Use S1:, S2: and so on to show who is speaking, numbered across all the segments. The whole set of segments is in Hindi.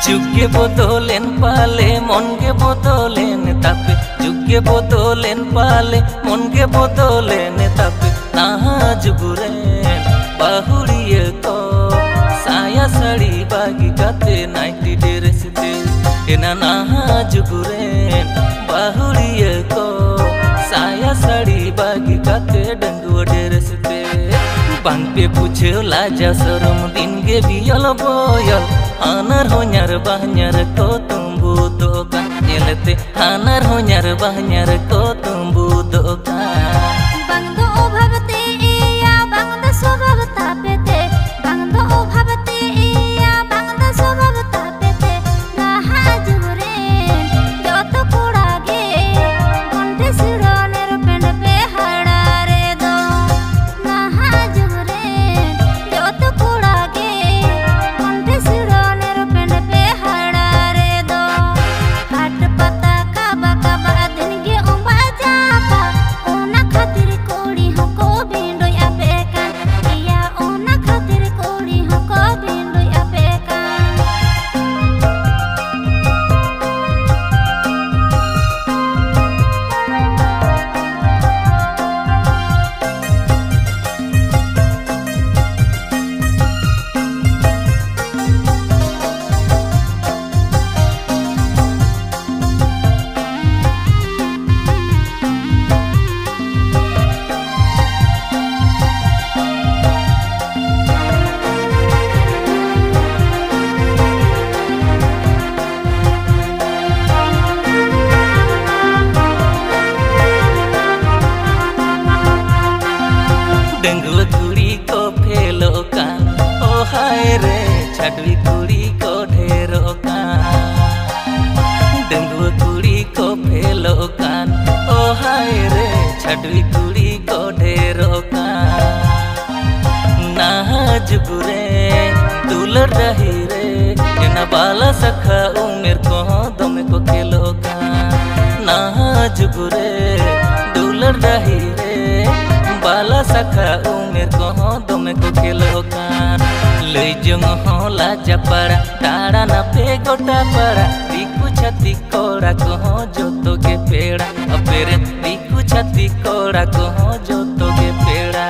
S1: जुगे बदलेन पाले मन के बदलेन तापे जुगे बदलेन पाले मन के बदलेन तापे नाहा जुगुरे बाहुड़िया को साया साड़ी बागी काते नाइटी ड्रेस दे एना नाहा जुगुरे बाहुड़िया को साया साड़ी बागी काते डंगुआ ड्रेस दे बांग पे पूछे लाजा शरम दिन गे बियल बोयल हानार होन्यार बाहन्यार को तुम्बू दोकान नेलते हानार होन्यार बाहन्यार को तुम्बू दोकान
S2: बांग दो अभावते या बांग दो स्वभाव तापेते बांग दो अभावते या बांग दो स्वभाव तापेते नाहा जुगुरे जतो कोड़ागे गंठे सिरोनेर पेंड पे हाड़ारे दो नाहा जुगुरे जतो कोड़ागे गंठे सिरोनेर पेंड पे हाड़ारे दो हाट पता काबा काबा दिन गे उम्बा जापा ओना खातिर कोड़ी हको बिंडोय आपेकान या ओना खातिर कोड़ी हको बिंडोय आपेकान
S1: डंगुआ कुड़ी को फेलो कान ओ हाय रे छाडवी कुड़ी को ढेरो कान डंगुआ कुड़ी को फेलो कान ओ हाय रे छाडवी कुड़ी को ढेरो कान नाहा जुगुरे दुलर रही रे एना बाला सखा उमेर को दमे को खेलो कान नाहा जुगुरे दुलर रही रे बाला सखा उमेर को दमे को खेलो कान लई जंग हो लाजा पाड़ा ताड़ा ना पे गोटा पाड़ा दिकु छाती कोड़ा को जोतो के पेड़ा अपेरे दिकु छाती कोड़ा को जोतो के पेड़ा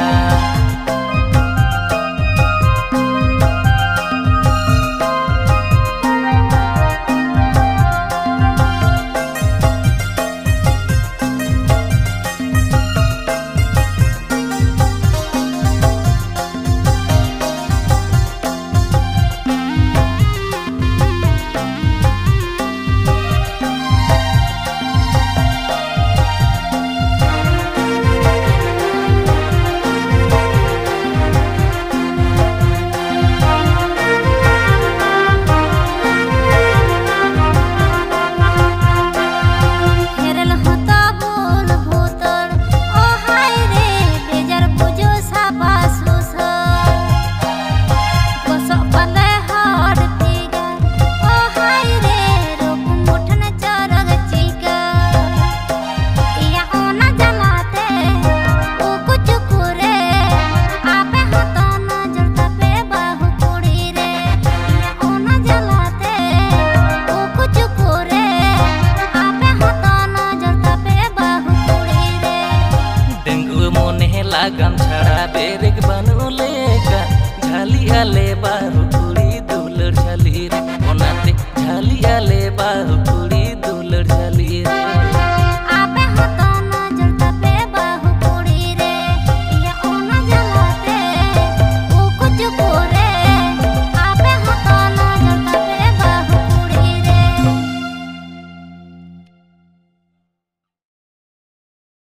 S1: लागम छड़ा बेरेक बनू लेका झाली आले बाहु कुड़ी दुलर झाली रे ओनाते झाली आले बाहु कुड़ी दुलर झाली रे।